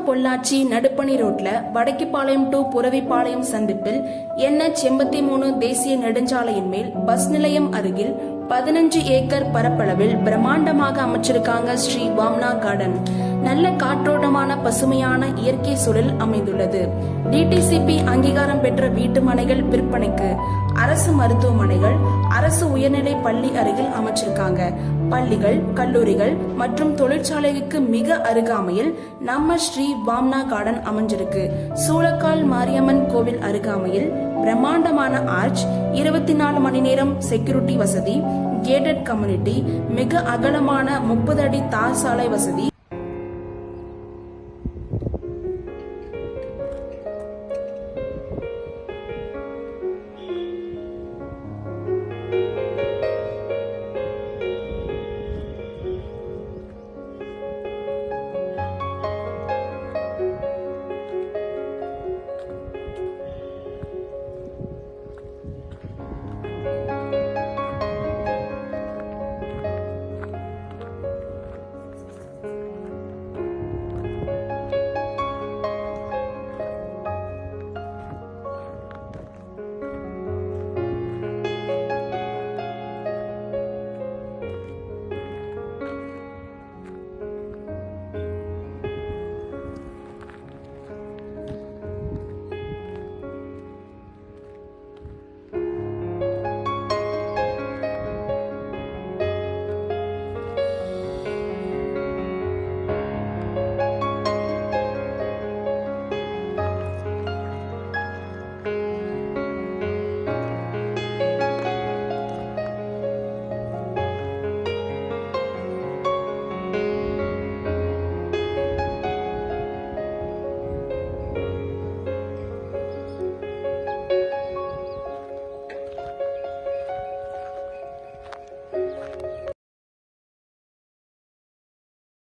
பொள்ளாச்சி நடுப்பணி ரோட்ல வடக்கிப்பாளையம் டு புரவிப்பாளையம் சந்திப்பில் NH83 தேசிய நெடுஞ்சாலையின் மேல் பஸ் நிலையம் அருகில் 15 ஏக்கர் பரப்பளவில் பிரம்மாண்டமாக அமைச்சிருக்காங்க ஸ்ரீ வாம்னா கார்டன். நல்ல காற்றோட்டமான பசுமையான இயற்கை சூழல் அமைந்துள்ளது. DTCP அங்கீகாரம் பெற்ற வீட்டு மனைகள் விற்பனைக்கு. அரசு மருத்துவமனைகள், அரசு உயர்நிலை பள்ளி அருகில் அமைச்சிருக்காங்க. பள்ளிகள், கல்லூரிகள் மற்றும் தொழிற்சாலைக்கு மிக அருகாமையில் நம்ம ஸ்ரீ வாம்னா கார்டன் அமைஞ்சிருக்கு. சூளக்கால் மாரியம்மன் கோவில் அருகாமையில் பிரம்மாண்டமான ஆர்ச், 24 மணி நேரம் செக்யூரிட்டி வசதி, கேட்டட் கம்யூனிட்டி, மிக அகலமான 30 அடி தார் சாலை வசதி,